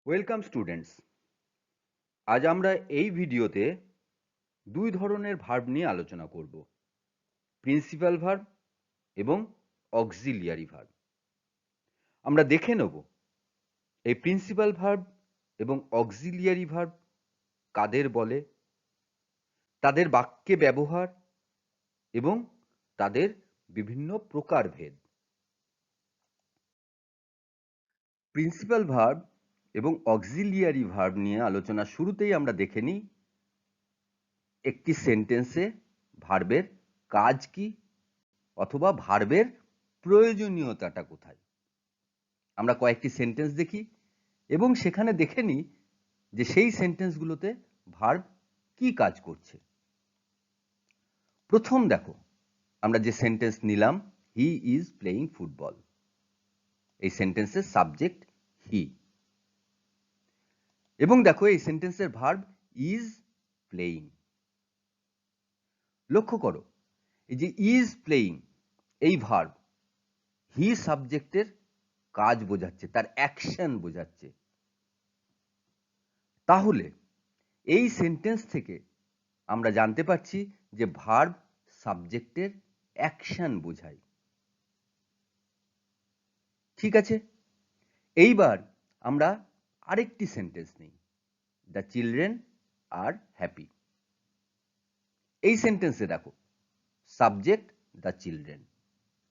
Welcome students. আজ আমরা এই ভিডিওতে দুই ধরনের ভার্ব নিয়ে আলোচনা করব, প্রিন্সিপাল ভার্ব এবং অক্সিলিয়ারি ভার্ব। আমরা দেখে নেব এই প্রিন্সিপাল ভার্ব এবং অক্সিলিয়ারি ভার্ব কাদের বলে, তাদের বাক্যে ব্যবহার এবং তাদের বিভিন্ন প্রকারভেদ। প্রিন্সিপাল ভার্ব এবং অক্সিলিয়ারি ভার্ব নিয়ে আলোচনা শুরুতেই আমরা দেখে নিই একটি সেন্টেন্সে ভার্বের কাজ কি অথবা ভার্বের প্রয়োজনীয়তাটা কোথায়। আমরা কয়েকটি সেন্টেন্স দেখি এবং সেখানে দেখে নিই যে সেই সেন্টেন্সগুলোতে ভার্ব কি কাজ করছে। প্রথম দেখো, আমরা যে সেন্টেন্স নিলাম, হি ইজ প্লেয়িং ফুটবল। এই সেন্টেন্সের সাবজেক্ট হি, এবং দেখো এই সেন্টেন্সের ভার্ব ইজ প্লেয়িং। লক্ষ্য করো, এই যে ইজ প্লেয়িং এই ভার্ব হি সাবজেক্টের কাজ বোঝাচ্ছে, তার অ্যাকশন বোঝাচ্ছে। তাহলে এই সেন্টেন্স থেকে আমরা জানতে পারছি যে ভার্ব সাবজেক্টের অ্যাকশন বোঝায়। ঠিক আছে, এইবার আমরা আরেকটি সেন্টেন্স নিই, দ্য চিলড্রেন আর হ্যাপি। এই সেন্টেন্সে দেখো সাবজেক্ট দ্য চিলড্রেন,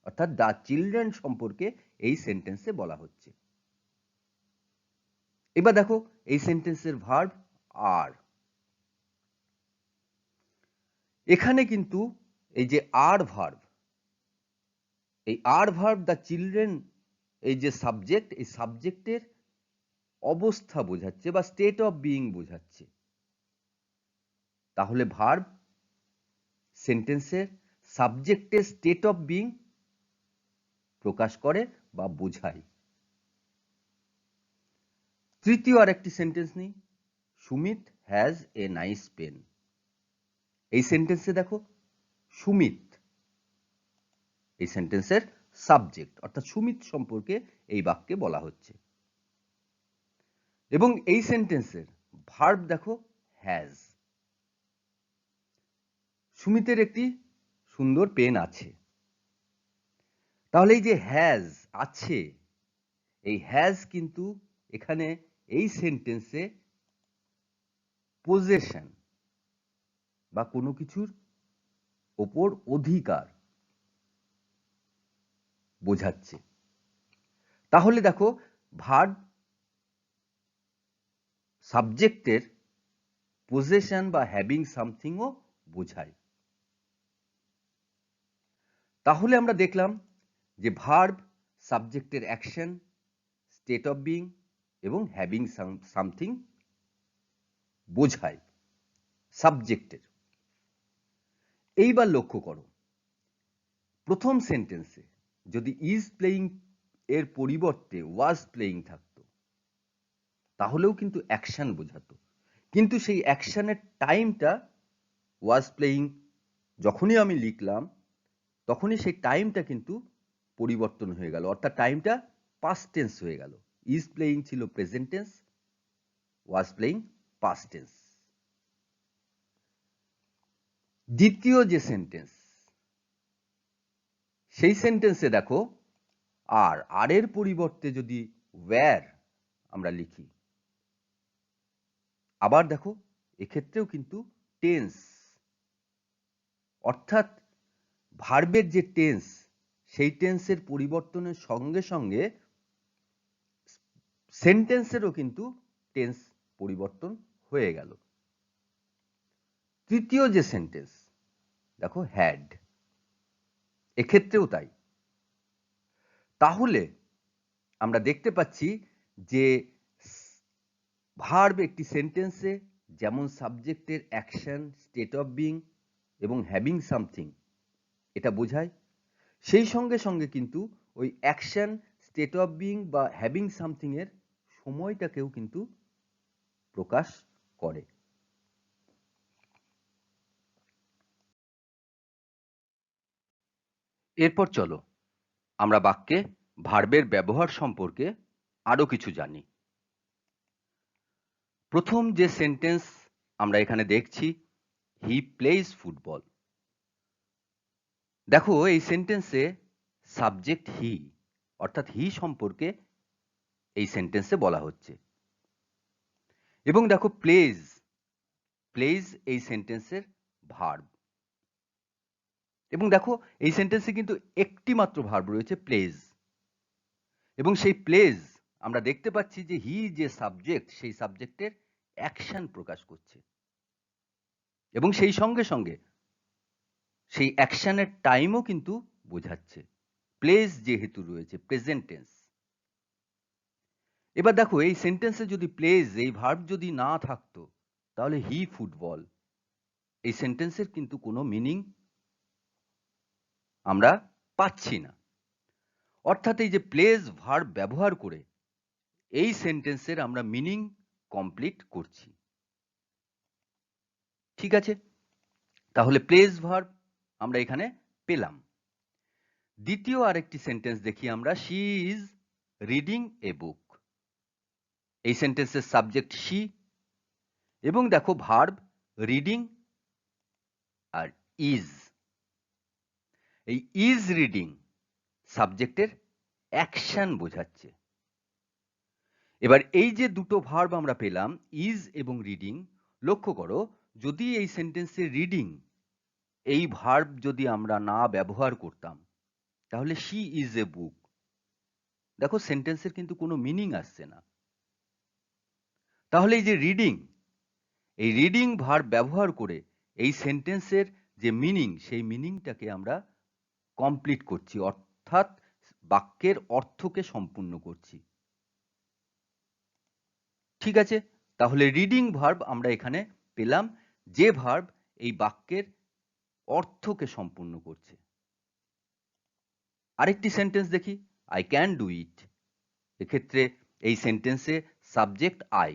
অর্থাৎ দ্য চিলড্রেন সম্পর্কে এই সেন্টেন্সে বলা হচ্ছে। এবার দেখো এই সেন্টেন্সের ভার্ব আর। এখানে কিন্তু এই যে আর ভার্ব, এই আর ভার্ব দ্য চিলড্রেন, এই যে সাবজেক্ট, এই সাবজেক্টের অবস্থা বোঝাচ্ছে বা স্টেট অফ বিইং বোঝাচ্ছে। তাহলে ভার্ব সেন্টেন্সের সাবজেক্টের স্টেট অফ বিইং প্রকাশ করে বা বোঝায়। তৃতীয় আরেকটি সেন্টেন্স নিই, Sumit has a nice pen. এই সেন্টেন্সে দেখো সুমিত এই সেন্টেন্সের সাবজেক্ট, অর্থাৎ সুমিত সম্পর্কে এই বাক্যে বলা হচ্ছে। এবং এই সেন্টেন্সের ভার্ব দেখো হ্যাজ। সুমিতের একটি সুন্দর পেন আছে। তাহলে এই যে হ্যাজ আছে, এই হ্যাজ কিন্তু এখানে এই সেন্টেন্সে পজেশন বা কোনো কিছুর ওপর অধিকার বোঝাচ্ছে। তাহলে দেখো ভার্ব সাবজেক্টের পজেশন বা হ্যাভিং সামথিংও বোঝায়। তাহলে আমরা দেখলাম যে ভার্ব সাবজেক্টের অ্যাকশন, স্টেট অফ বিইং এবং হ্যাভিং সামথিং বোঝায় সাবজেক্টের। এইবার লক্ষ্য করো, প্রথম সেন্টেন্সে যদি ইজ প্লেয়িং এর পরিবর্তে ওয়াজ প্লেয়িং থাকতো তাহলেও কিন্তু অ্যাকশন বোঝাতো, কিন্তু সেই অ্যাকশনের টাইমটা ওয়াজ প্লেয়িং যখনই আমি লিখলাম তখনই সেই টাইমটা কিন্তু পরিবর্তন হয়ে গেল, অর্থাৎ টাইমটা পাস্ট টেন্স হয়ে গেল। ইজ প্লেয়িং ছিল present tense, was playing past tense. দ্বিতীয় যে সেন্টেন্স, সেই সেন্টেন্সে দেখো আর এর পরিবর্তে যদি ওয়্যার আমরা লিখি, আবার দেখো এক্ষেত্রেও কিন্তু টেন্স, অর্থাৎ ভার্বের যে টেন্স সেই টেন্সের পরিবর্তনের সঙ্গে সঙ্গে সেন্টেন্সেরও কিন্তু টেন্স পরিবর্তন হয়ে গেল। তৃতীয় যে সেন্টেন্স দেখো হ্যাড, এক্ষেত্রেও তাই। তাহলে আমরা দেখতে পাচ্ছি যে ভার্ব একটি সেন্টেন্সে যেমন সাবজেক্টের অ্যাকশন, স্টেট অফ বিইং এবং হ্যাভিং সামথিং এটা বোঝায়, সেই সঙ্গে সঙ্গে কিন্তু ওই অ্যাকশন, স্টেট অফ বিইং বা হ্যাভিং সামথিং এর সময়টাকেও কিন্তু প্রকাশ করে। এরপর চলো আমরা বাক্যে ভার্বের ব্যবহার সম্পর্কে আরো কিছু জানি। প্রথম যে সেন্টেন্স আমরা এখানে দেখছি, হি প্লেজ ফুটবল। দেখো এই সেন্টেন্সে সাবজেক্ট হি, অর্থাৎ হি সম্পর্কে এই সেন্টেন্সে বলা হচ্ছে। এবং দেখো প্লেজ, প্লেজ এই সেন্টেন্সের ভার্ব। এবং দেখো এই সেন্টেন্সে কিন্তু একটি মাত্র ভার্ব রয়েছে, প্লেজ। এবং সেই প্লেজ আমরা দেখতে পাচ্ছি যে হি যে সাবজেক্ট, সেই সাবজেক্টের অ্যাকশন প্রকাশ করছে। এবং সেই সঙ্গে সঙ্গে সেই অ্যাকশনের টাইমও কিন্তু বোঝাচ্ছে, প্লেজ যেহেতু রয়েছে, প্রেজেন্ট টেন্স। এবার দেখো এই সেন্টেন্সে যদি প্লেজ এই ভার্ব যদি না থাকতো, তাহলে হি ফুটবল এই সেন্টেন্সের কিন্তু কোনো মিনিং আমরা পাচ্ছি না। অর্থাৎ এই যে প্লেজ ভার্ব ব্যবহার করে এই সেন্টেন্সের আমরা মিনিং কমপ্লিট করছি। ঠিক আছে, তাহলে প্লেজ ভার্ব আমরা এখানে পেলাম। দ্বিতীয় আরেকটি সেন্টেন্স দেখি আমরা, শি ইজ রিডিং এ বুক। এই সেন্টেন্সের সাবজেক্ট শি, এবং দেখো ভার্ব রিডিং আর ইজ। এই ইজ রিডিং সাবজেক্টের অ্যাকশন বোঝাচ্ছে। এবার এই যে দুটো ভার্ব আমরা পেলাম, ইজ এবং রিডিং, লক্ষ্য করো যদি এই সেন্টেন্সে রিডিং এই ভার্ব যদি আমরা না ব্যবহার করতাম, তাহলে শি ইজ এ বুক, দেখো সেন্টেন্সের কিন্তু কোনো মিনিং আসছে না। তাহলে এই যে রিডিং, এই রিডিং ভার্ব ব্যবহার করে এই সেন্টেন্সের যে মিনিং, সেই মিনিংটাকে আমরা কমপ্লিট করছি, অর্থাৎ বাক্যের অর্থকে সম্পূর্ণ করছি। ঠিক আছে, তাহলে রিডিং ভার্ব আমরা এখানে পেলাম, যে ভার্ব এই বাক্যের অর্থকে সম্পূর্ণ করছে। আরেকটি সেন্টেন্স দেখি, আই ক্যান ডু ইট। এক্ষেত্রে এই সেন্টেন্সে সাবজেক্ট আই,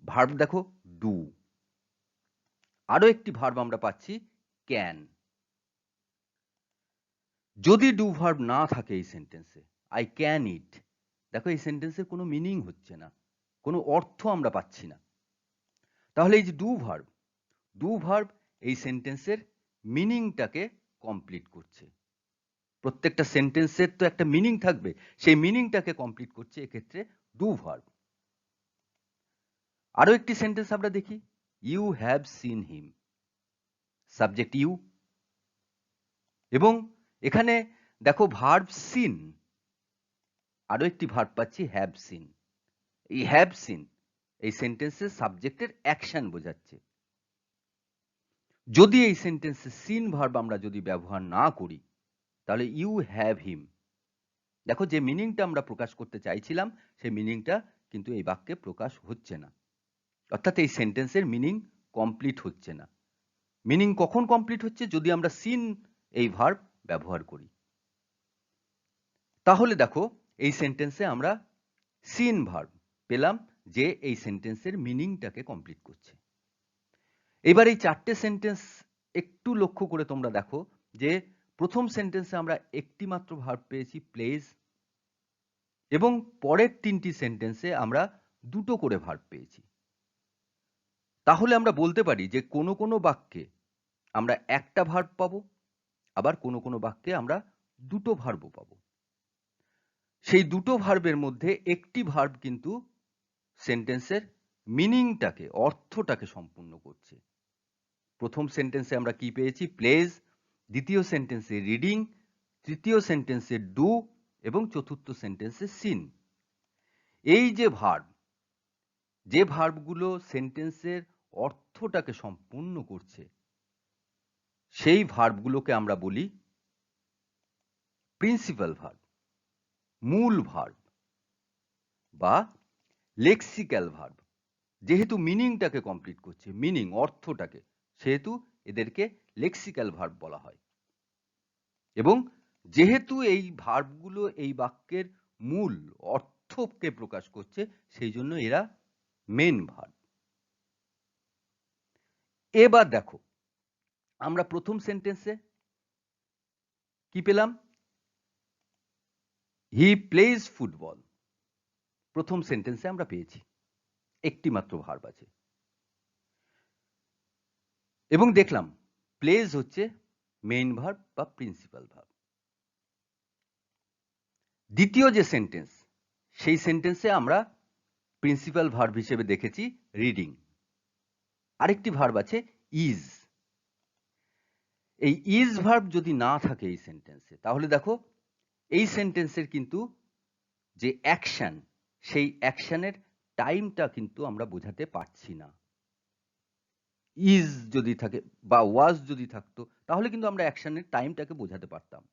ভার্ব দেখো ডু। আরো একটি ভার্ব আমরা পাচ্ছি ক্যান। যদি ডু ভার্ব না থাকে এই সেন্টেন্সে, আই ক্যান ইট, দেখো এই সেন্টেন্সের কোনো মিনিং হচ্ছে না, কোনো অর্থ আমরা পাচ্ছি না। তাহলে এই যে ডু ভার্ব এই সেন্টেন্সের মিনিংটাকে কমপ্লিট করছে। প্রত্যেকটা সেন্টেন্সের তো একটা মিনিং থাকবে, সেই মিনিংটাকে কমপ্লিট করছে এক্ষেত্রে ডু ভার্ব। আরো একটি সেন্টেন্স আমরা দেখি, you have seen him, subject you. এবং এখানে দেখো ভার্ব সিন, আরো একটি ভার্ব পাচ্ছি হ্যাভ সিন। এই হ্যাভ সিন এই সেন্টেন্সের সাবজেক্টের অ্যাকশন বোঝাচ্ছে। যদি এই সেন্টেন্সে সিন ভার্ব আমরা যদি ব্যবহার না করি, তাহলে ইউ হ্যাভ হিম, দেখো যে মিনিংটা আমরা প্রকাশ করতে চাইছিলাম, সেই মিনিংটা কিন্তু এই বাক্যে প্রকাশ হচ্ছে না। অর্থাৎ এই সেন্টেন্সের মিনিং কমপ্লিট হচ্ছে না। মিনিং কখন কমপ্লিট হচ্ছে? যদি আমরা সিন এই ভার্ব ব্যবহার করি। তাহলে দেখো এই সেন্টেন্সে আমরা সিন ভার্ব পেলাম, যে এই সেন্টেন্সের মিনিংটাকে কমপ্লিট করছে। এবার এই চারটে সেন্টেন্স একটু লক্ষ্য করে তোমরা দেখো যে প্রথম সেন্টেন্সে আমরা একটি মাত্র ভার্ব পেয়েছি প্লেজ, এবং পরের তিনটি সেন্টেন্সে আমরা দুটো করে ভার্ব পেয়েছি। তাহলে আমরা বলতে পারি যে কোনো কোনো বাক্যে আমরা একটা ভার্ব পাবো, আবার কোনো কোনো বাক্যে আমরা দুটো ভার্বও পাবো। সেই দুটো ভার্বের মধ্যে একটি ভার্ব কিন্তু সেন্টেন্সের মিনিংটাকে, অর্থটাকে সম্পূর্ণ করছে। প্রথম সেন্টেন্সে আমরা কি পেয়েছি? প্লেজ। দ্বিতীয় সেন্টেন্সে রিডিং। তৃতীয় সেন্টেন্সে ডু এবং চতুর্থ সেন্টেন্সে সিন। এই যে ভার্ব, যে ভার্বগুলো সেন্টেন্সের অর্থটাকে সম্পূর্ণ করছে, সেই ভার্বগুলোকে আমরা বলি প্রিন্সিপাল ভার্ব, মূল ভার্ব বা লেক্সিক্যাল ভার্ব। যেহেতু মিনিংটাকে কমপ্লিট করছে, মিনিং অর্থটাকে, সেহেতু এদেরকে লেক্সিক্যাল ভার্ব বলা হয়। এবং যেহেতু এই ভার্বগুলো এই বাক্যের মূল অর্থকে প্রকাশ করছে, সেই জন্য এরা মেন ভার্ব। এবার দেখো আমরা প্রথম সেন্টেন্সে কি পেলাম? হি প্লেজ ফুটবল, প্রথম সেন্টেন্সে আমরা পেয়েছি। একটি মাত্র ভার্ব আছে। এবং দেখলাম প্লেজ হচ্ছে মেইন ভার্ব বা প্রিন্সিপাল ভার্ব। দ্বিতীয় যে সেন্টেন্স, সেই সেন্টেন্সে আমরা প্রিন্সিপাল ভার্ব হিসেবে দেখেছি রিডিং। আরেকটি ভার্ব আছে ইজ। এই ইজ ভার্ব যদি না থাকে এই সেন্টেন্সে, তাহলে দেখো এই সেন্টেন্সের কিন্তু যে অ্যাকশন, সেই অ্যাকশনের টাইমটা কিন্তু আমরা বোঝাতে পারছি না। ইজ যদি থাকে বা ওয়াজ যদি থাকতো, তাহলে কিন্তু আমরা অ্যাকশনের টাইমটাকে বোঝাতে পারতাম।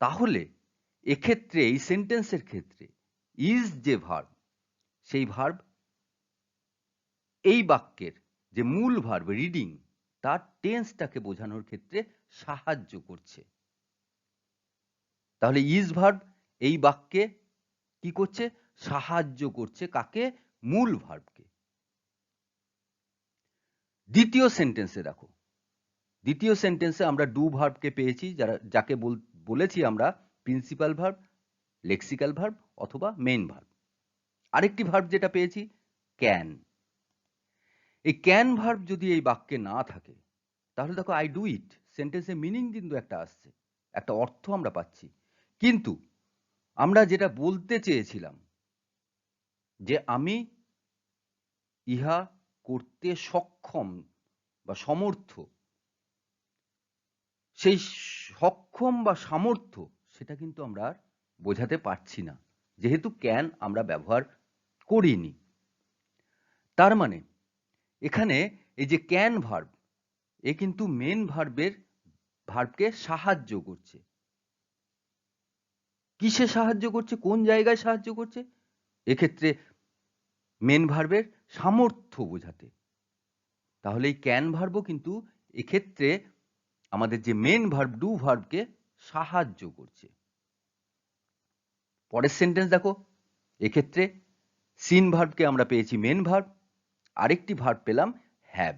তাহলে এক্ষেত্রে এই সেন্টেন্সের ক্ষেত্রে ইজ যে ভার্ব, সেই ভার্ব এই বাক্যের যে মূল ভার্ব রিডিং, তার টেন্সটাকে বোঝানোর ক্ষেত্রে সাহায্য করছে। তাহলে ইজ ভার্ব এই বাক্যে কি করছে? সাহায্য করছে কাকে? মূল ভার্বকে। দ্বিতীয় সেন্টেন্সে দেখো, দ্বিতীয় সেন্টেন্সে আমরা ডু ভার্বকে পেয়েছি, যাকে বলেছি আমরা প্রিন্সিপাল ভার্ব, লেক্সিক্যাল ভার্ব অথবা মেইন ভার্ব। আরেকটি ভার্ব যেটা পেয়েছি ক্যান। এই ক্যান ভার্ব যদি এই বাক্যে না থাকে, তাহলে দেখো আই ডু ইট সেন্টেন্সের মিনিং কিন্তু একটা আসছে, একটা অর্থ আমরা পাচ্ছি। কিন্তু আমরা যেটা বলতে চেয়েছিলাম যে আমি ইহা করতে সক্ষম বা সমর্থ, সেই সক্ষম বা সামর্থ্য সেটা কিন্তু আমরা আর বোঝাতে পারছি না, যেহেতু ক্যান আমরা ব্যবহার করিনি। তার মানে এখানে এই যে ক্যান ভার্ব, এ কিন্তু মেন ভার্বকে সাহায্য করছে। কিসে সাহায্য করছে? কোন জায়গায় সাহায্য করছে? এক্ষেত্রে মেন ভার্বের সামর্থ্য বোঝাতে। তাহলে এই ক্যান ভার্বও কিন্তু এক্ষেত্রে আমাদের যে মেন ভার্ব ডু ভার্বকে সাহায্য করছে। পরের সেন্টেন্স দেখো, এক্ষেত্রে সিন ভার্বকে আমরা পেয়েছি মেন ভার্ব, আরেকটি ভার্ব পেলাম হ্যাভ।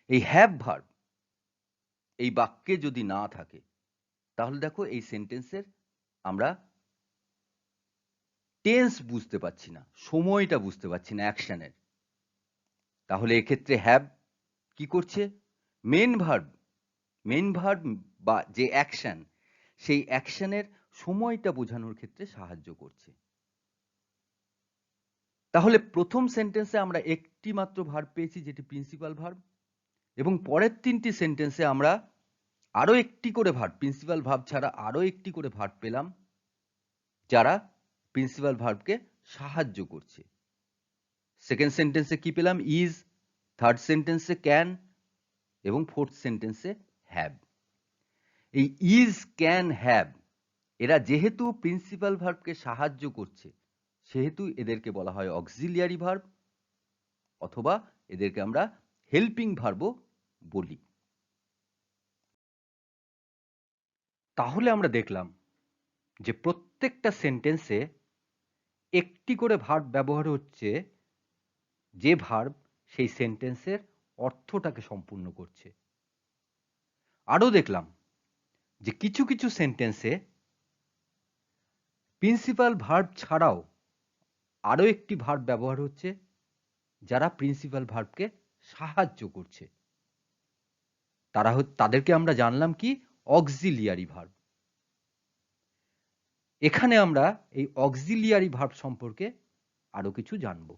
এই হ্যাভ ভার্ব এই বাক্যে যদি না থাকে, তাহলে দেখো এই সেন্টেন্সের আমরা টেন্স বুঝতে পারছি না, সময়টা বুঝতে পারছি না অ্যাকশনের। তাহলে এক্ষেত্রে হ্যাভ কি করছে? মেন ভার্ব বা যে অ্যাকশন, সেই অ্যাকশনের সময়টা বোঝানোর ক্ষেত্রে সাহায্য করছে। তাহলে প্রথম সেন্টেন্সে আমরা একটি মাত্র ভার্ব পেয়েছি, যেটি প্রিন্সিপাল ভার্ব, এবং পরের তিনটি সেন্টেন্সে আমরা আরো একটি করে ভার্ব, প্রিন্সিপাল ভার্ব ছাড়া আরো একটি করে ভার্ব পেলাম, যারা প্রিন্সিপাল ভার্বকে সাহায্য করছে। সেকেন্ড সেন্টেন্সে কি পেলাম? ইজ, থার্ড সেন্টেন্সে ক্যান এবং ফোর্থ সেন্টেন্সে হ্যাভ। এই ইজ, ক্যান, হ্যাভ এরা যেহেতু প্রিন্সিপাল ভার্বকে সাহায্য করছে, সেহেতু এদেরকে বলা হয় অক্সিলিয়ারি ভার্ব, অথবা এদেরকে আমরা হেল্পিং ভার্বও বলি। তাহলে আমরা দেখলাম যে প্রত্যেকটা সেন্টেন্সে একটি করে ভার্ব ব্যবহার হচ্ছে, যে ভার্ব সেই সেন্টেন্সের অর্থটাকে সম্পূর্ণ করছে। আরো দেখলাম যে কিছু কিছু সেন্টেন্সে প্রিন্সিপাল ভার্ব ছাড়াও আরো একটি ভার্ব ব্যবহার হচ্ছে, যারা প্রিন্সিপাল ভার্বকে সাহায্য করছে। তাদেরকে আমরা জানলাম কি? Auxiliary verb. এখানে আমরা এই অক্সিলিয়ারি ভার্ব সম্পর্কে আরো কিছু জানব।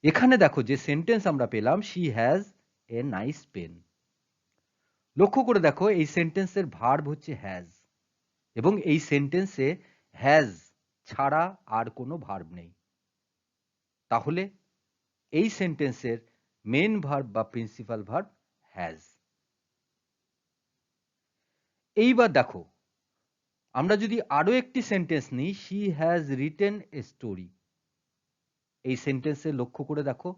এখানে দেখো যে সেন্টেন্স আমরা পেলাম, she has a nice pen. লক্ষ্য করে দেখো এই সেন্টেন্সের ভার্ব হচ্ছে হ্যাজ, এবং এই সেন্টেন্সে হ্যাজ ছাড়া আর কোনো ভার্ব নেই। তাহলে এই সেন্টেন্সের মেন ভার্ব বা প্রিন্সিপাল ভার্ব হ্যাজ। এইবার দেখো আমরা যদি আরো একটি সেন্টেন্স নিই, she has written a story. এই সেন্টেন্সে লক্ষ্য করে দেখো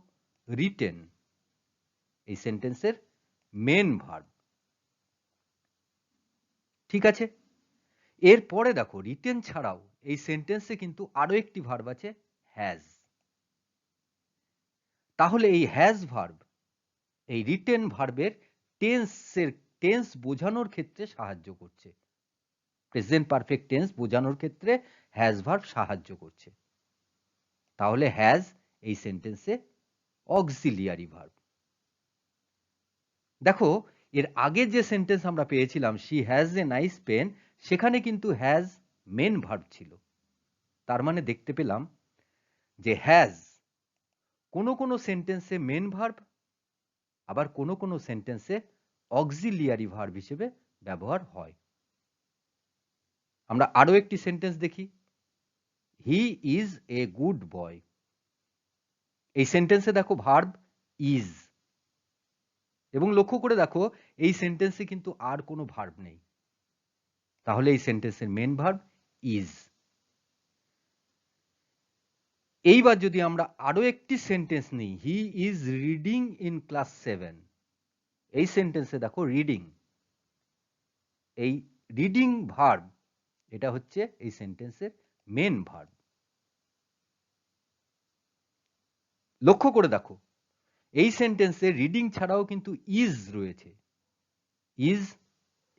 রিটেন এই সেন্টেন্সের মেন ভার্ব। ঠিক আছে, এরপরে দেখো রিটেন ছাড়াও এই সেন্টেন্সে কিন্তু আরো একটি ভার্ব আছে, হ্যাজ। তাহলে এই হ্যাজ ভার্ব এই রিটেন ভার্বের টেন্স বোঝানোর ক্ষেত্রে সাহায্য করছে। প্রেজেন্ট পারফেক্ট টেন্স বোঝানোর ক্ষেত্রে হ্যাজ ভার্ব সাহায্য করছে। তাহলে হ্যাজ এই সেন্টেন্সে অক্সিলিয়ারি ভার্ব। দেখো এর আগে যে সেন্টেন্স আমরা পেয়েছিলাম she has a nice pen, সেখানে কিন্তু হ্যাজ মেন ভার্ব ছিল। তার মানে দেখতে পেলাম যে হ্যাজ কোনো কোনো সেন্টেন্সে মেন ভার্ব, আবার কোনো কোনো সেন্টেন্সে অক্সিলিয়ারি ভার্ব হিসেবে ব্যবহার হয়। আমরা আরো একটি সেন্টেন্স দেখি, he is a good boy. এই সেন্টেন্সে দেখো ভার্ব ইজ, এবং লক্ষ্য করে দেখো এই সেন্টেন্সে কিন্তু আর কোনো ভার্ব নেই, তাহলে এই সেন্টেন্সের মেন ভার্ব ইজ। এইবার যদি আমরা আরো একটি সেন্টেন্স নিই, he is reading in class 7, এই সেন্টেন্সে দেখো রিডিং, এই রিডিং ভার্ব এটা হচ্ছে এই সেন্টেন্সের মেন ভার্ব। লক্ষ্য করে দেখো এই সেন্টেন্সে রিডিং ছাড়াও কিন্তু ইজ রয়েছে। ইজ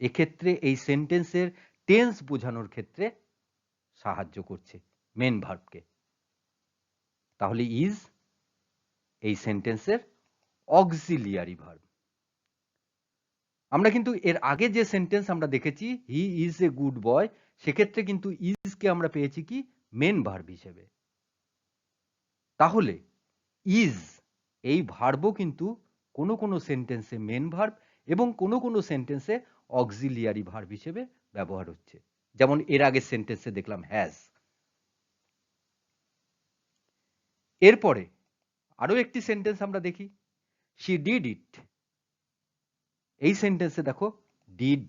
এক্ষেত্রে এই সেন্টেন্সের টেন্স বোঝানোর ক্ষেত্রে সাহায্য করছে মেন ভার্বকে। তাহলে ইজ এই সেন্টেন্সের অক্সিলিয়ারি ভার্ব। আমরা কিন্তু এর আগে যে সেন্টেন্স আমরা দেখেছি he is a good boy, সেক্ষেত্রে কিন্তু ইজকে আমরা পেয়েছি কি মেন ভার্ব হিসেবে। তাহলে ইজ এই ভার্বও কিন্তু কোনো কোনো সেন্টেন্সে মেন ভার্ব এবং কোনো কোনো সেন্টেন্সে অক্সিলিয়ারি ভার্ব হিসেবে ব্যবহার হচ্ছে, যেমন এর আগের সেন্টেন্সে দেখলাম হ্যাজ। এরপরে আরো একটি সেন্টেন্স আমরা দেখি, শি ডিড ইট। এই সেন্টেন্সে দেখো ডিড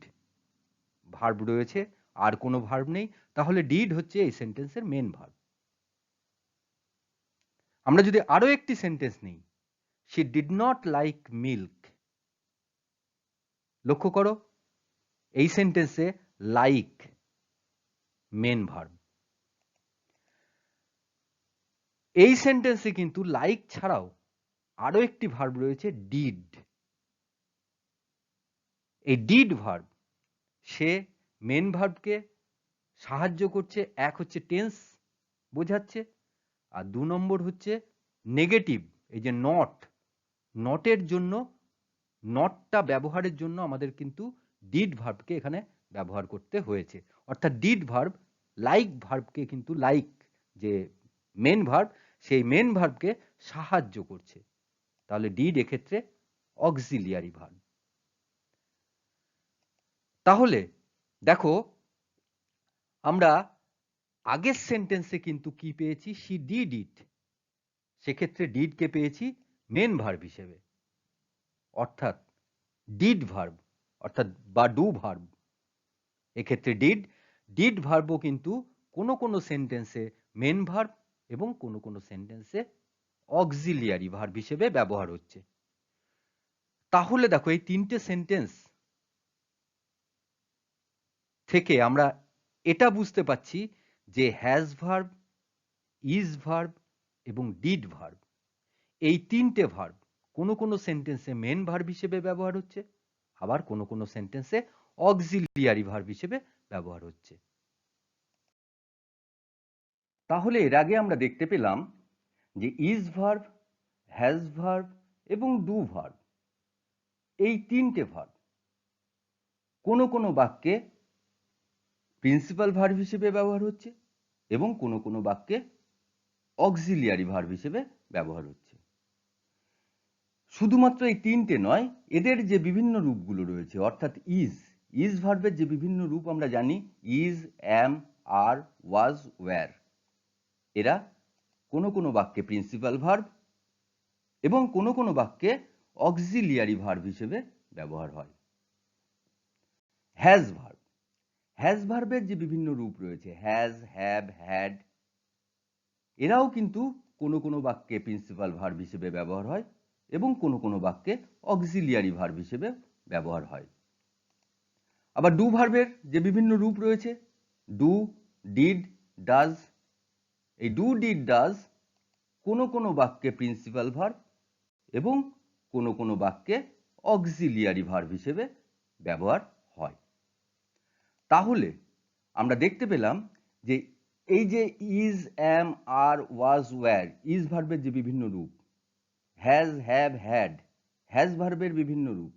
ভার্ব রয়েছে, আর কোনো ভার্ব নেই, তাহলে ডিড হচ্ছে এই সেন্টেন্সের মেন ভার্ব। আমরা যদি আরো একটি সেন্টেন্স নিই, she did not like milk. লক্ষ্য করো এই সেন্টেন্সে লাইক মেন ভার্ব। এই সেন্টেন্সে কিন্তু লাইক ছাড়াও আরো একটি ভার্ব রয়েছে ডিড। এই ডিড ভার্ব সে মেন ভার্বকে সাহায্য করছে, এক হচ্ছে টেন্স বোঝাচ্ছে, আর 2 নম্বর হচ্ছে নেগেটিভ, এই যে নট, নটের জন্য, নটটা ব্যবহারের জন্য আমাদের কিন্তু ডিড ভার্বকে এখানে ব্যবহার করতে হয়েছে। অর্থাৎ ডিড ভার্ব লাইক ভার্বকে কিন্তু, লাইক যে মেন ভার্ব সেই মেন ভার্বকে সাহায্য করছে, তাহলে ডিড এক্ষেত্রে অক্সিলিয়ারি ভার্ব। তাহলে দেখো আমরা আগের সেন্টেন্সে কিন্তু কি পেয়েছি, শি ডিড ইট, সেক্ষেত্রে ডিডকে পেয়েছি মেন ভার্ব হিসেবে, অর্থাৎ ডিড ভার্ব অর্থাৎ বা ডু ভার্ব। এক্ষেত্রে ডিড ভার্বও কিন্তু কোনো কোনো সেন্টেন্সে মেন ভার্ব এবং কোনো কোনো সেন্টেন্সে অক্সিলিয়ারি ভার্ব হিসেবে ব্যবহার হচ্ছে। তাহলে দেখো এই তিনটে সেন্টেন্স থেকে আমরা এটা বুঝতে পাচ্ছি যে হ্যাজ ভার্ব, ইজ ভার্ব এবং ডিড ভার্ব, এই তিনটে ভার্ব কোনো কোনো সেন্টেন্সে মেন ভার্ব হিসেবে ব্যবহার হচ্ছে, আবার কোনো কোনো সেন্টেন্সে অক্সিলিয়ারি ভার্ব হিসেবে ব্যবহার হচ্ছে। তাহলে এর আগে আমরা দেখতে পেলাম যে ইজ ভার্ব, হ্যাজ ভার্ব এবং ডু ভার্ব, এই তিনটে ভার্ব কোনো কোনো বাক্যে প্রিন্সিপাল ভার্ব হিসেবে ব্যবহার হচ্ছে এবং কোনো কোনো বাক্যে অক্সিলিয়ারি ভার্ব হিসেবে ব্যবহার হচ্ছে। শুধুমাত্র এই তিনটে নয়, এদের যে বিভিন্ন রূপগুলো রয়েছে, অর্থাৎ ইজ ভার্বের যে বিভিন্ন রূপ আমরা জানি, is, am, are, was, wire, এরা কোনো কোনো বাক্যে প্রিন্সিপাল ভার্ব এবং কোনো কোনো বাক্যে অক্সিলিয়ারি ভার্ব হিসেবে ব্যবহার হয়। হ্যাজ ভার্বের যে বিভিন্ন রূপ রয়েছে, হ্যাজ, হ্যাভ, হ্যাড, এরাও কিন্তু কোনো কোনো বাক্যে প্রিন্সিপাল ভার্ব হিসেবে ব্যবহার হয় এবং কোনো কোনো বাক্যে অক্সিলিয়ারি ভার্ব হিসেবে ব্যবহার হয়। আবার ডু ভার্বের যে বিভিন্ন রূপ রয়েছে, ডু, ডিড, ডাজ, এই ডু, ডিড, ডাজ কোনো কোনো বাক্যে প্রিন্সিপাল ভার্ব এবং কোনো কোনো বাক্যে অক্সিলিয়ারি ভার্ব হিসেবে ব্যবহার হয়। তাহলে আমরা দেখতে পেলাম যে এই যে is, am, are, was, were, is ভার্বের যে বিভিন্ন রূপ, হ্যাজ, হ্যাভ, হ্যাড, হ্যাজ ভার্বের বিভিন্ন রূপ,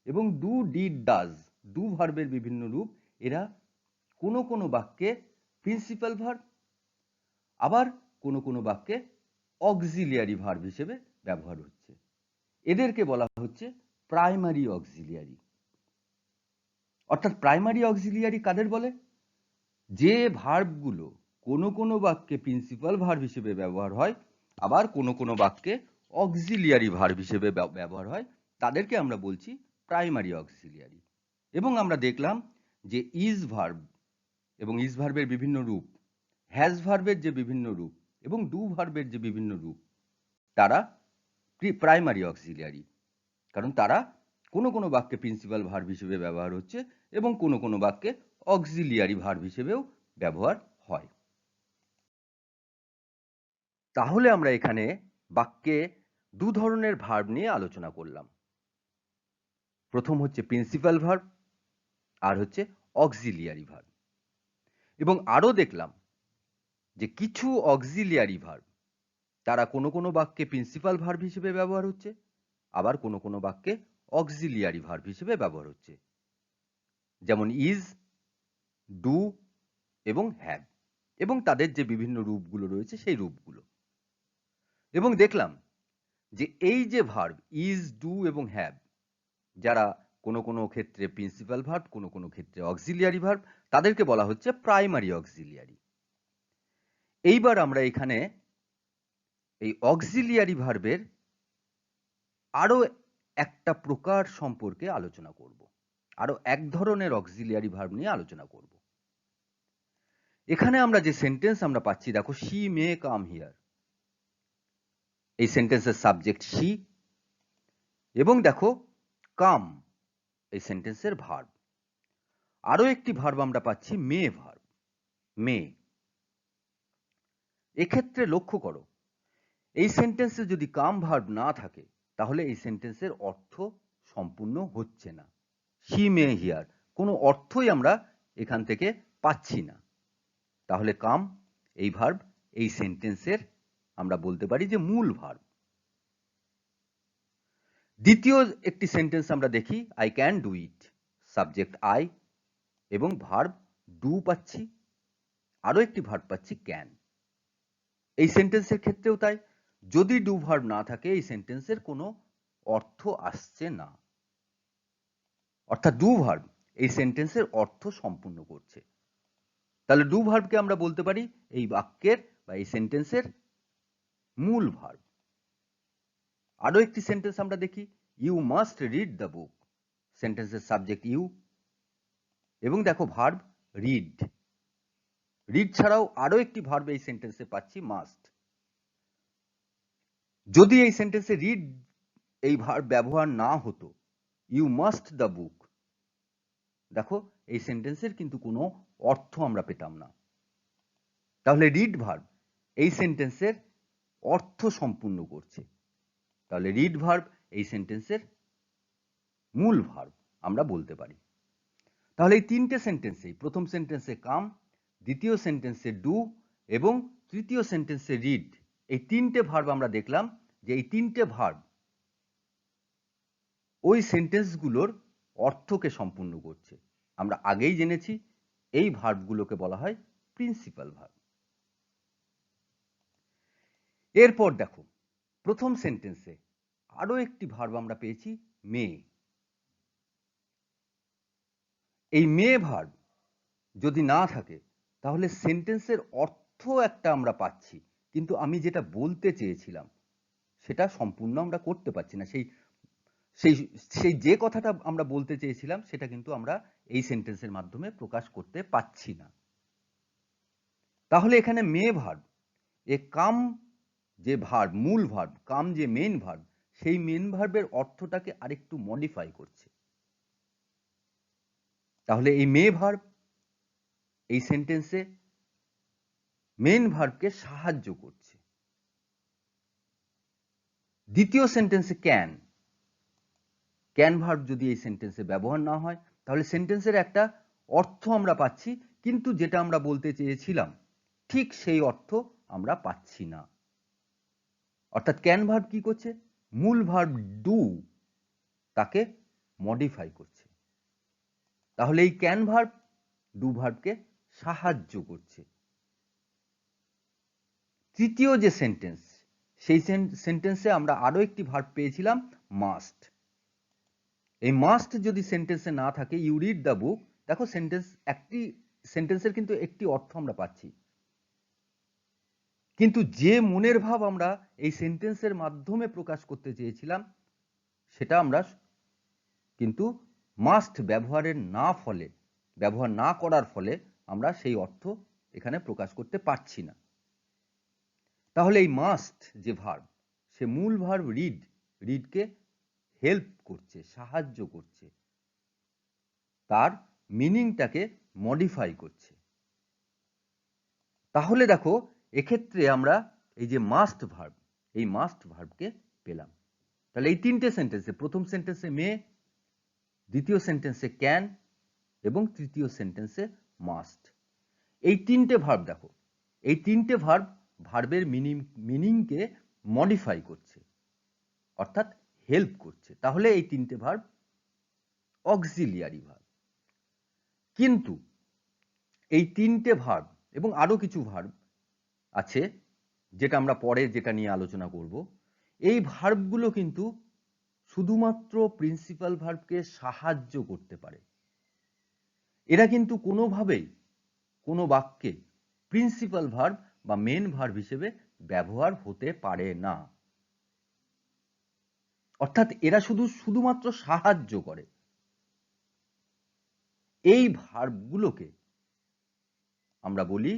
এবং ডু, ডিড, ডাজ, ডু ভার্বের বিভিন্ন রূপ, এরা কোনো কোনো বাক্যে প্রিন্সিপাল ভার্ব, আবার কোনো কোনো বাক্যে অক্সিলিয়ারি ভার্ব হিসেবে ব্যবহার হচ্ছে। এদেরকে বলা হচ্ছে প্রাইমারি অক্সিলিয়ারি। অর্থাৎ প্রাইমারি অক্সিলিয়ারি কাদের বলে? যে ভার্বগুলো কোনো কোনো বাক্যে প্রিন্সিপাল ভার্ব হিসেবে ব্যবহার হয়, আবার কোনো কোনো বাক্যে অক্সিলিয়ারি ভার্ব হিসেবে ব্যবহার হয়, তাদেরকে আমরা বলছি প্রাইমারি অক্সিলিয়ারি। এবং আমরা দেখলাম যে ইজ ভার্ব এবং ইজ ভার্বের বিভিন্ন রূপ, হ্যাজ ভার্বের যে বিভিন্ন রূপ এবং ডু ভার্বের যে বিভিন্ন রূপ, তারা প্রাইমারি অক্সিলিয়ারি, কারণ তারা কোনো কোনো বাক্যে প্রিন্সিপাল ভার্ব হিসেবে ব্যবহার হচ্ছে এবং কোনো কোনো বাক্যে অক্সিলিয়ারি ভার্ব হিসেবেও ব্যবহার হয়। তাহলে আমরা এখানে বাক্যে দু ধরনের ভার্ব নিয়ে আলোচনা করলাম। প্রথম হচ্ছে প্রিন্সিপাল ভার্ব, আর হচ্ছে অক্সিলিয়ারি ভার্ব। এবং আরও দেখলাম যে কিছু অক্সিলিয়ারি ভার্ব তারা কোনো কোনো বাক্যে প্রিন্সিপাল ভার্ব হিসেবে ব্যবহার হচ্ছে, আবার কোনো কোনো বাক্যে অক্সিলিয়ারি ভার্ব হিসেবে ব্যবহার হচ্ছে, যেমন ইজ, ডু এবং হ্যাভ, এবং তাদের যে বিভিন্ন রূপগুলো রয়েছে সেই রূপগুলো। এবং দেখলাম যে এই যে ভার্ব ইজ, ডু এবং হ্যাভ, যারা কোনো কোনো ক্ষেত্রে প্রিন্সিপাল ভার্ব, কোনো কোনো ক্ষেত্রে অক্সিলিয়ারি ভার্ব, তাদেরকে বলা হচ্ছে প্রাইমারি অক্সিলিয়ারি। এইবার আমরা এখানে এই অক্সিলিয়ারি ভার্বের আরো একটা প্রকার সম্পর্কে আলোচনা করব, আরো এক ধরনের অক্সিলিয়ারি ভার্ব নিয়ে আলোচনা করব। এখানে আমরা যে সেন্টেন্স আমরা পাচ্ছি, দেখো, শি মে কাম হিয়ার, এই সেন্টেন্সের সাবজেক্ট শি, এবং দেখো কাম এই সেন্টেন্সের ভার্ব। আরো একটি ভার্ব আমরা পাচ্ছি মে ভার্ব, মে। এক্ষেত্রে লক্ষ্য করো, এই সেন্টেন্সে যদি কাম ভার্ব না থাকে তাহলে এই সেন্টেন্সের অর্থ সম্পূর্ণ হচ্ছে না। শি মে হিয়ার কোনো অর্থই আমরা এখান থেকে পাচ্ছি না। তাহলে কাম এই ভার্ব এই সেন্টেন্সের আমরা বলতে পারি যে মূল ভার্ব। দ্বিতীয় একটি সেন্টেন্স আমরা দেখি, I can do it, subject I এবং ভার্ব ডু পাচ্ছি, আরো একটি ভার্ব পাচ্ছি ক্যান। এই সেন্টেন্সের ক্ষেত্রেও তাই, যদি ডু ভার্ব না থাকে এই সেন্টেন্সের কোনো অর্থ আসছে না, অর্থাৎ ডু ভার্ব এই সেন্টেন্সের অর্থ সম্পূর্ণ করছে। তাহলে ডু ভার্বকে আমরা বলতে পারি এই বাক্যের বা এই সেন্টেন্সের মূল ভার্ব। আরো একটি সেন্টেন্স আমরা দেখি, you must read the book, সেন্টেন্সের সাবজেক্ট ইউ এবং দেখো ভার্ব রিড। রিড ছাড়াও আরো একটি ভার্ব এই সেন্টেন্সে পাচ্ছি মাস্ট। যদি এই সেন্টেন্সে রিড এই ভার্ব ব্যবহার না হতো, ইউ মাস্ট দ্য বুক, দেখো এই সেন্টেন্সের কিন্তু কোনো অর্থ আমরা পেতাম না। তাহলে রিড ভার্ব এই সেন্টেন্সের অর্থ সম্পূর্ণ করছে। তাহলে রিড ভার্ব এই সেন্টেন্সের মূল ভার্ব আমরা বলতে পারি। তাহলে এই তিনটে সেন্টেন্সে, প্রথম সেন্টেন্সে কাম, দ্বিতীয় সেন্টেন্সে ডু এবং তৃতীয় সেন্টেন্সে রিড, এই তিনটে ভার্ব আমরা দেখলাম যে এই তিনটে ভার্ব ওই সেন্টেন্সগুলোর অর্থকে সম্পূর্ণ করছে। আমরা আগেই জেনেছি এই ভার্বগুলোকে বলা হয় প্রিন্সিপাল ভার্ব। এরপর দেখো, প্রথম সেন্টেন্সে আরো একটি ভার্ব আমরা পেয়েছি মে। এই মে ভার্ব যদি না থাকে তাহলে সেন্টেন্সের অর্থ একটা আমরা পাচ্ছি, কিন্তু আমি যেটা বলতে চেয়েছিলাম সেটা সম্পূর্ণ আমরা করতে পারছি না। সেই সেই সেই যে কথাটা আমরা বলতে চেয়েছিলাম সেটা কিন্তু আমরা এই সেন্টেন্সের মাধ্যমে প্রকাশ করতে পারছি না। তাহলে এখানে মে ভার্ব এ কাম যে ভার্ব, মূল ভার্ব, কাম যে মেন ভার্ব, সেই মেন ভার্বের অর্থটাকে আরেকটু মডিফাই করছে। তাহলে এই মে ভার্ব এই সেন্টেন্সে মেন ভার্বকে সাহায্য করছে। দ্বিতীয় সেন্টেন্সে ক্যান, ক্যান ভার্ব যদি এই সেন্টেন্সে ব্যবহার না হয় তাহলে সেন্টেন্সের একটা অর্থ আমরা পাচ্ছি, কিন্তু যেটা আমরা বলতে চেয়েছিলাম ঠিক সেই অর্থ আমরা পাচ্ছি না। অর্থাৎ ক্যান ভার্ব কি করছে? মূল ভার্ব ডু তাকে মডিফাই করছে। তাহলে এই ক্যান ভার্ব ডু ভার্বকে সাহায্য করছে। তৃতীয় যে সেন্টেন্স, সেই সেন্টেন্সে আমরা আরো একটি ভার্ব পেয়েছিলাম মাস্ট। এই মাস্ট যদি সেন্টেন্সে না থাকে, ইউ রিড দ্য বুক, দেখো সেন্টেন্সের কিন্তু একটি অর্থ আমরা পাচ্ছি, কিন্তু যে মনের ভাব আমরা এই সেন্টেন্সের মাধ্যমে প্রকাশ করতে চেয়েছিলাম সেটা আমরা কিন্তু মাস্ট ব্যবহার না করার ফলে আমরা সেই অর্থ এখানে প্রকাশ করতে পারছি না। তাহলে এই মাস্ট যে ভার্ব, সে মূল ভার্ব রিডকে হেল্প করছে, সাহায্য করছে, তার মিনিংটাকে মডিফাই করছে। তাহলে দেখো এক্ষেত্রে আমরা এই যে মাস্ট ভার্ব, এই মাস্ট ভার্বকে পেলাম। তাহলে এই তিনটে সেন্টেন্সে, প্রথম সেন্টেন্সে মে, দ্বিতীয় সেন্টেন্সে ক্যান এবং তৃতীয় সেন্টেন্সে মাস্ট, এই তিনটে ভার্ব দেখো, এই তিনটে ভার্বের মিনিংকে মডিফাই করছে, অর্থাৎ হেল্প করছে। তাহলে এই তিনটে ভার্ব অক্সিলিয়ারি ভার্ব। কিন্তু এই তিনটে ভার্ব এবং আরো কিছু ভার্ব আছে যেটা আমরা পরে যেটা নিয়ে আলোচনা করব, এই ভার্বগুলো কিন্তু শুধুমাত্র প্রিন্সিপাল ভার্বকে সাহায্য করতে পারে। এরা কিন্তু কোনোভাবেই কোনো বাক্যে প্রিন্সিপাল ভার্ব বা মেন ভার্ব হিসেবে ব্যবহার হতে পারে না। অর্থাৎ এরা শুধুমাত্র সাহায্য করে। এই ভার্বগুলোকে আমরা বলি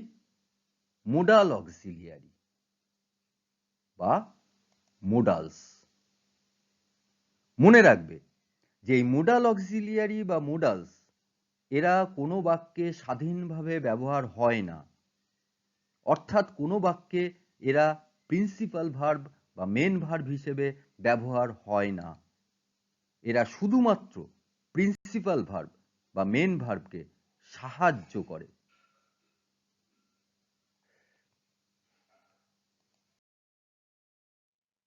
মোডাল অক্সিলিয়ারি বা মোডালস। মনে রাখবে যে এই মোডাল অক্সিলিয়ারি বা মোডালস এরা কোনো বাক্যে স্বাধীনভাবে ব্যবহার হয় না। অর্থাৎ কোনো বাক্যে এরা প্রিন্সিপাল ভার্ব বা মেন ভার্ব হিসেবে ব্যবহার হয় না। এরা শুধুমাত্র প্রিন্সিপাল ভার্ব বা মেন ভার্বকে সাহায্য করে।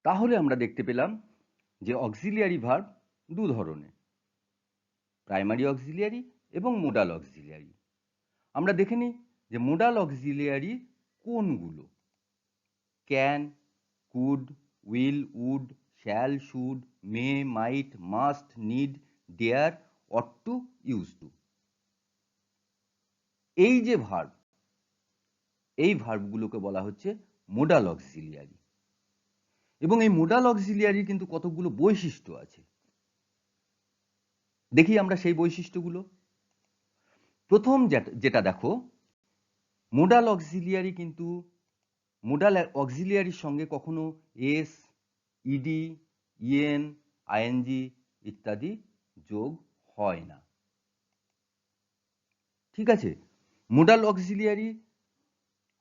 তাহলে আমরা দেখতে পেলাম যে অক্সিলিয়ারি ভার্ব দু ধরনের, প্রাইমারি অক্সিলিয়ারি এবং মোডাল অক্সিলিয়ারি। আমরা দেখে নিই যে মোডাল অক্সিলিয়ারি কোনগুলো। Can, could, will, would, shall, should, may, might, must, need, dare, ought to, use to. এই যে ভার্ব, এই ভার্বগুলোকে বলা হচ্ছে মোডাল অক্সিলিয়ারি। এবং এই মোডাল অক্সিলিয়ারির কিন্তু কতগুলো বৈশিষ্ট্য আছে, দেখি আমরা সেই বৈশিষ্ট্যগুলো। প্রথম যেটা দেখো, মোডাল অক্সিলিয়ারির সঙ্গে কখনো এস, ইডি, ইএন, আইএনজি ইত্যাদি যোগ হয় না। ঠিক আছে, মোডাল অক্সিলিয়ারি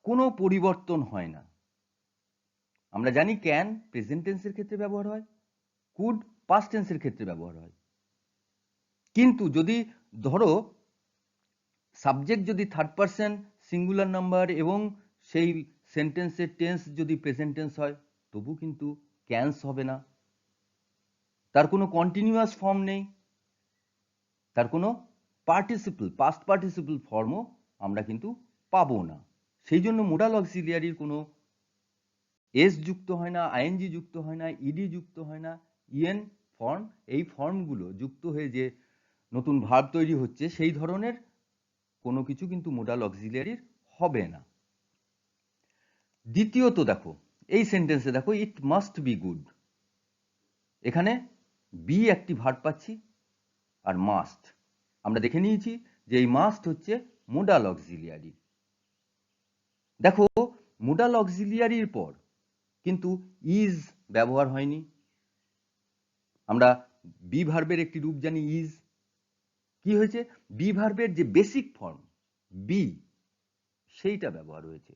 কোনো পরিবর্তন হয় না। আমরা জানি ক্যান প্রেজেন্ট টেন্সের ক্ষেত্রে ব্যবহার হয়, কুড পাস্ট টেন্সের ক্ষেত্রে ব্যবহার হয়। কিন্তু যদি ধরো সাবজেক্ট যদি থার্ড পারসন সিঙ্গুলার নাম্বার এবং সেই সেন্টেন্সের টেন্স যদি প্রেজেন্ট টেন্স হয়, তবু কিন্তু ক্যান্স হবে না, তার কোনো কন্টিনিউয়াস ফর্ম নেই, তার কোনো পাস্ট পার্টিসিপল ফর্মও আমরা কিন্তু পাবো না। সেই জন্য মোডাল অক্সিলিয়ারির কোনো এস যুক্ত হয় না, আইএনজি যুক্ত হয় না, ইডি যুক্ত হয় না, ইএন ফর্ম, এই ফর্মগুলো যুক্ত হয়ে যে নতুন ভার্ব তৈরি হচ্ছে সেই ধরনের কোনো কিছু কিন্তু মোডাল অক্সিলিয়ারির হবে না। দ্বিতীয়ত দেখো, এই সেন্টেন্সে দেখো, ইট মাস্ট বি গুড, এখানে বি একটি ভার্ব পাচ্ছি আর মাস্ট। আমরা দেখে নিয়েছি যে এই মাস্ট হচ্ছে মোডাল অক্সিলিয়ারি। দেখো মোডাল অক্সিলিয়ারির পর কিন্তু ইজ ব্যবহার হয়নি। আমরা বি ভার্বের একটি রূপ জানি ইজ। কি হয়েছে? বি ভার্বের যে বেসিক ফর্ম বি, সেইটা ব্যবহার হয়েছে।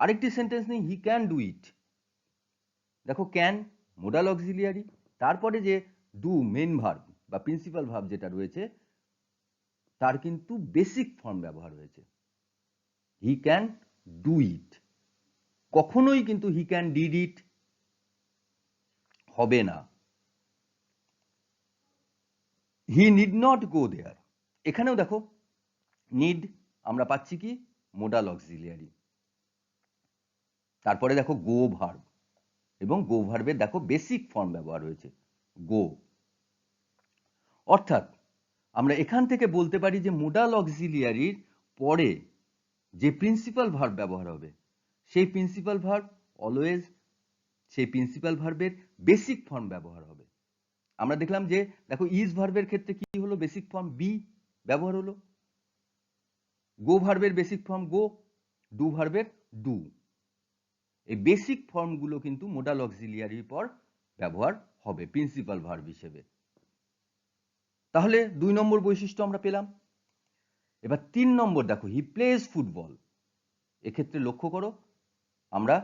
আরেকটি সেন্টেন্স নেই, হি ক্যান ডু ইট। দেখো ক্যান মোডাল অক্সিলিয়ারি, তারপরে যে ডু মেন ভার্ব বা প্রিন্সিপাল ভার্ব যেটা রয়েছে তার কিন্তু বেসিক ফর্ম ব্যবহার হয়েছে। He can do it. কখনোই কিন্তু হি ক্যান ডিড ইট হবে না। হি নিড নট গো দেয়ার। এখানেও দেখো নিড আমরা পাচ্ছি কি মোডাল অক্সিলিয়ারি। তারপরে দেখো গো ভার্ব, এবং গো ভার্বের দেখো বেসিক ফর্ম ব্যবহার হয়েছে গো। অর্থাৎ আমরা এখান থেকে বলতে পারি যে মোডাল অক্সিলিয়ারির পরে যে প্রিন্সিপাল ভার্ব ব্যবহার হবে সেই প্রিন্সিপাল ভার্ব অলওয়েজ সেই প্রিন্সিপাল ভার্বের বেসিক ফর্ম ব্যবহার হবে। আমরা দেখলাম যে দেখো ইজ ভার্বের ক্ষেত্রে কি হলো, বেসিক ফর্ম বি ব্যবহার হলো, গো ভার্বের বেসিক ফর্ম গো, ডু ভার্বের ডু। এই বেসিক ফর্মগুলো কিন্তু মোডাল অক্সিলিয়ারির পর ব্যবহার হবে প্রিন্সিপাল ভার্ব হিসেবে। তাহলে 2 নম্বর বৈশিষ্ট্য আমরা পেলাম। এবার 3 নম্বর দেখো, হি প্লেজ ফুটবল। এক্ষেত্রে লক্ষ্য করো আমরা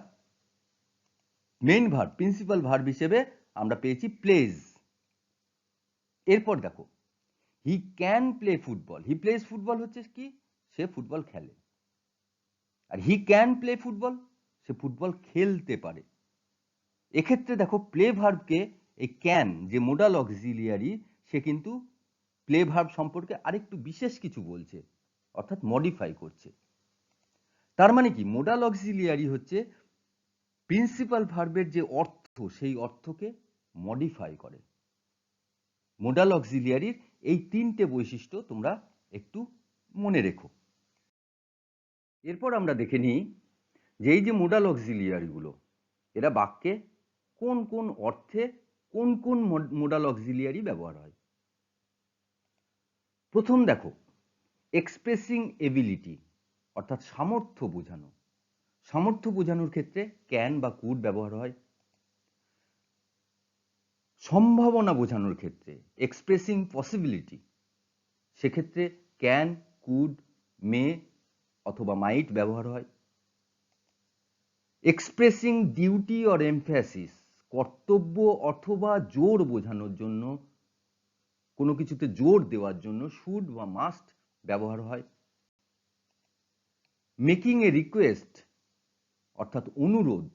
মেইন ভার্ব প্রিন্সিপাল ভার্ব হিসেবে আমরা পেয়েছি প্লেজ। এরপর দেখো he can play football. He plays football হচ্ছে কি, সে ফুটবল খেলে। আর হি ক্যান প্লে ফুটবল, সে ফুটবল খেলতে পারে। এক্ষেত্রে দেখো প্লে ভার্বকে এই ক্যান যে মোডাল অক্সিলিয়ারি, সে কিন্তু প্লে ভার্ব সম্পর্কে আরেকটু বিশেষ কিছু বলছে, অর্থাৎ মডিফাই করছে। তার মানে কি, মোডাল অক্সিলিয়ারি হচ্ছে প্রিন্সিপাল ভার্বের যে অর্থ সেই অর্থকে মডিফাই করে। মোডাল অক্সিলিয়ারির এই 3টে বৈশিষ্ট্য তোমরা একটু মনে রেখো। এরপর আমরা দেখে নিই যে এই যে মোডাল অক্সিলিয়ারিগুলো এরা বাক্যে কোন কোন অর্থে কোন কোন মোডাল অক্সিলিয়ারি ব্যবহার হয়। প্রথম দেখো এক্সপ্রেসিং এবিলিটি, অর্থাৎ সামর্থ্য বোঝানো। সামর্থ্য বোঝানোর ক্ষেত্রে ক্যান বা কুড ব্যবহার হয়। সম্ভাবনা বোঝানোর ক্ষেত্রে এক্সপ্রেসিং পসিবিলিটি, সেক্ষেত্রে ক্যান, কুড, মে অথবা মাইট ব্যবহার হয়। এক্সপ্রেসিং ডিউটি অর এমফ্যাসিস, কর্তব্য অথবা জোর বোঝানোর জন্য, কোনো কিছুতে জোর দেওয়ার জন্য শুড বা মাস্ট ব্যবহার হয়। মেকিং এ রিকোয়েস্ট, অর্থাৎ অনুরোধ,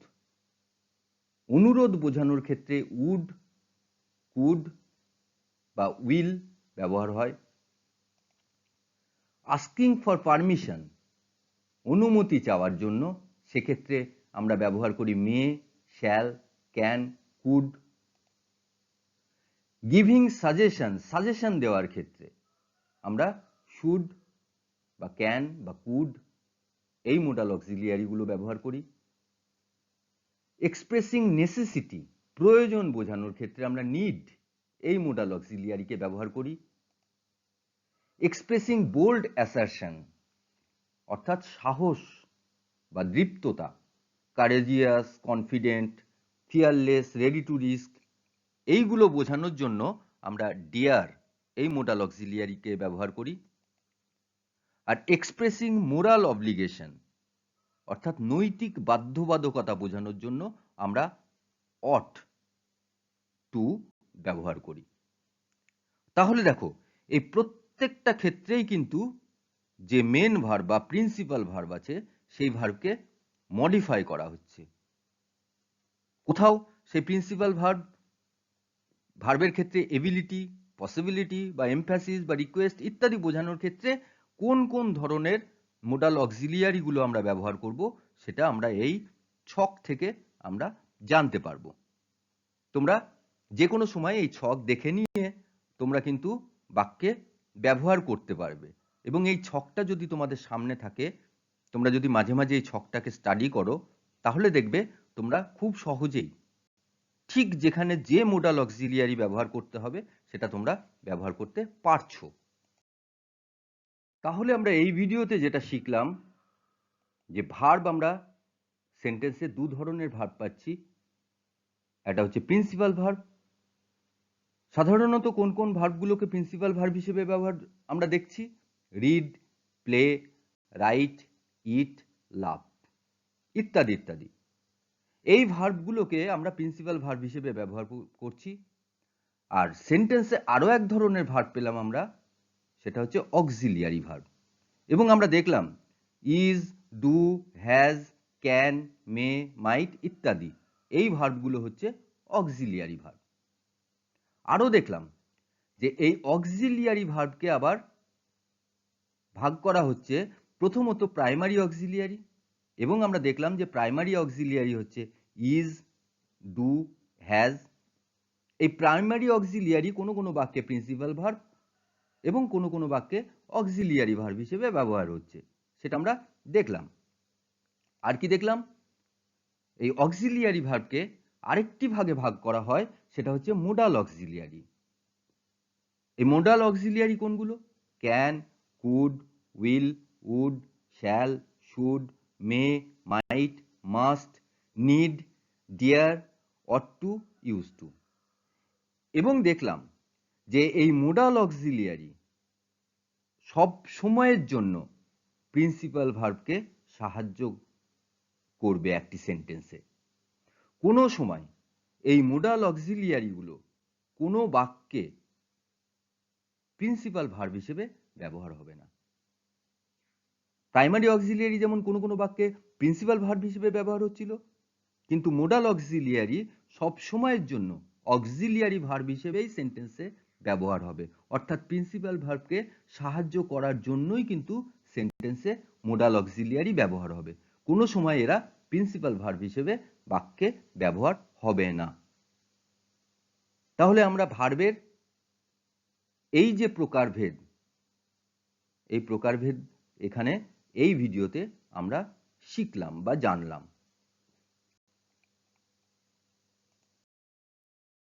অনুরোধ বোঝানোর ক্ষেত্রে উড, কুড বা উইল ব্যবহার হয়। আস্কিং ফর পারমিশন, অনুমতি চাওয়ার জন্য, সেক্ষেত্রে আমরা ব্যবহার করি may, shall, can, could. Giving suggestion, suggestion দেওয়ার ক্ষেত্রে আমরা শুড বা ক্যান বা কুড এই মোডাল অক্সিলিয়ারিগুলো ব্যবহার করি। এক্সপ্রেসিং নেসেসিটি, প্রয়োজন বোঝানোর ক্ষেত্রে আমরা নিড এই মোডাল অক্সিলিয়ারিকে ব্যবহার করি। এক্সপ্রেসিং বোল্ড অ্যাসারশন, অর্থাৎ সাহস বা দৃপ্ততা, courageous, confident, fearless, ready to risk, এইগুলো বোঝানোর জন্য আমরা ডিয়ার এই মোডাল অক্সিলিয়ারিকে ব্যবহার করি। আর এক্সপ্রেসিং মোরাল অব্লিগেশন, অর্থাৎ নৈতিক বাধ্যবাধকতা বোঝানোর জন্য আমরা অট টু ব্যবহার করি। তাহলে দেখো এই প্রত্যেকটা ক্ষেত্রেই কিন্তু যে মেন ভার্ব বা প্রিন্সিপাল ভার্ব আছে সেই ভার্বকে মডিফাই করা হচ্ছে। কোথাও সেই প্রিন্সিপাল ভার্বের ক্ষেত্রে এবিলিটি, পসিবিলিটি বা এমফ্যাসিস বা রিকোয়েস্ট ইত্যাদি বোঝানোর ক্ষেত্রে কোন কোন ধরনের মোডাল অক্সিলিয়ারিগুলো আমরা ব্যবহার করব সেটা আমরা এই ছক থেকে আমরা জানতে পারবো। তোমরা যে কোনো সময় এই ছক দেখে নিয়ে তোমরা কিন্তু বাক্যে ব্যবহার করতে পারবে, এবং এই ছকটা যদি তোমাদের সামনে থাকে, তোমরা যদি মাঝে মাঝে এই ছকটাকে স্টাডি করো, তাহলে দেখবে তোমরা খুব সহজেই ঠিক যেখানে যে মোডাল অক্সিলিয়ারি ব্যবহার করতে হবে সেটা তোমরা ব্যবহার করতে পারছো। তাহলে আমরা এই ভিডিওতে যেটা শিখলাম যে ভার্ব, আমরা সেন্টেন্সে দু ধরনের ভার্ব পাচ্ছি। একটা হচ্ছে প্রিন্সিপাল ভার্ব। সাধারণত কোন কোন ভার্বগুলোকে প্রিন্সিপাল ভার্ব হিসেবে ব্যবহার আমরা দেখছি? রিড, প্লে, রাইট, ইট, লাভ ইত্যাদি ইত্যাদি। এই ভার্বগুলোকে আমরা প্রিন্সিপাল ভার্ব হিসেবে ব্যবহার করছি। আর সেন্টেন্সে আরো এক ধরনের ভার্ব পেলাম আমরা, সেটা হচ্ছে অক্সিলিয়ারি ভার্ব। এবং আমরা দেখলাম ইজ, ডু, হ্যাজ, ক্যান, মে, মাইট ইত্যাদি এই ভার্বগুলো হচ্ছে অক্সিলিয়ারি ভার্ব। আরও দেখলাম যে এই অক্সিলিয়ারি ভার্বকে আবার ভাগ করা হচ্ছে প্রথমত প্রাইমারি অক্সিলিয়ারি, এবং আমরা দেখলাম যে প্রাইমারি অক্সিলিয়ারি হচ্ছে ইজ, ডু, হ্যাজ। এই প্রাইমারি অক্সিলিয়ারি কোনো কোনো বাক্যে প্রিন্সিপাল ভার্ব এবং কোনো কোনো বাক্যে অক্সিলিয়ারি ভার্ব হিসেবে ব্যবহার হচ্ছে, সেটা আমরা দেখলাম। আর কি দেখলাম? এই অক্সিলিয়ারি ভার্বকে আরেকটি ভাগে ভাগ করা হয়, সেটা হচ্ছে মোডাল অক্সিলিয়ারি। এই মোডাল অক্সিলিয়ারি কোনগুলো? Can, could, will, would, shall, should, may, might, must, need, dare, ought to, use to. এবং দেখলাম যে এই মোডাল অক্সিলিয়ারি সব সময়ের জন্য প্রিন্সিপাল ভার্বকে সাহায্য করবে একটি সেন্টেন্সে। কোনো সময় এই মোডাল অক্সিলিয়ারিগুলো কোনো বাক্যে প্রিন্সিপাল ভার্ব হিসেবে ব্যবহার হবে না। প্রাইমারি অক্সিলিয়ারি যেমন কোনো কোনো বাক্যে প্রিন্সিপাল ভার্ব হিসেবে ব্যবহার হচ্ছিল, কিন্তু মোডাল অক্সিলিয়ারি সব সময়ের জন্য অক্সিলিয়ারি ভার্ব হিসেবেই সেন্টেন্সে ব্যবহার হবে। অর্থাৎ প্রিন্সিপাল ভার্বকে সাহায্য করার জন্যই কিন্তু সেন্টেন্সে মোডাল অক্সিলিয়ারি ব্যবহার হবে। কোনো সময় এরা প্রিন্সিপাল ভার্ব হিসেবে বাক্যে ব্যবহার হবে না। তাহলে আমরা ভার্বের এই যে প্রকারভেদ, এই প্রকারভেদ এখানে এই ভিডিওতে আমরা শিখলাম বা জানলাম।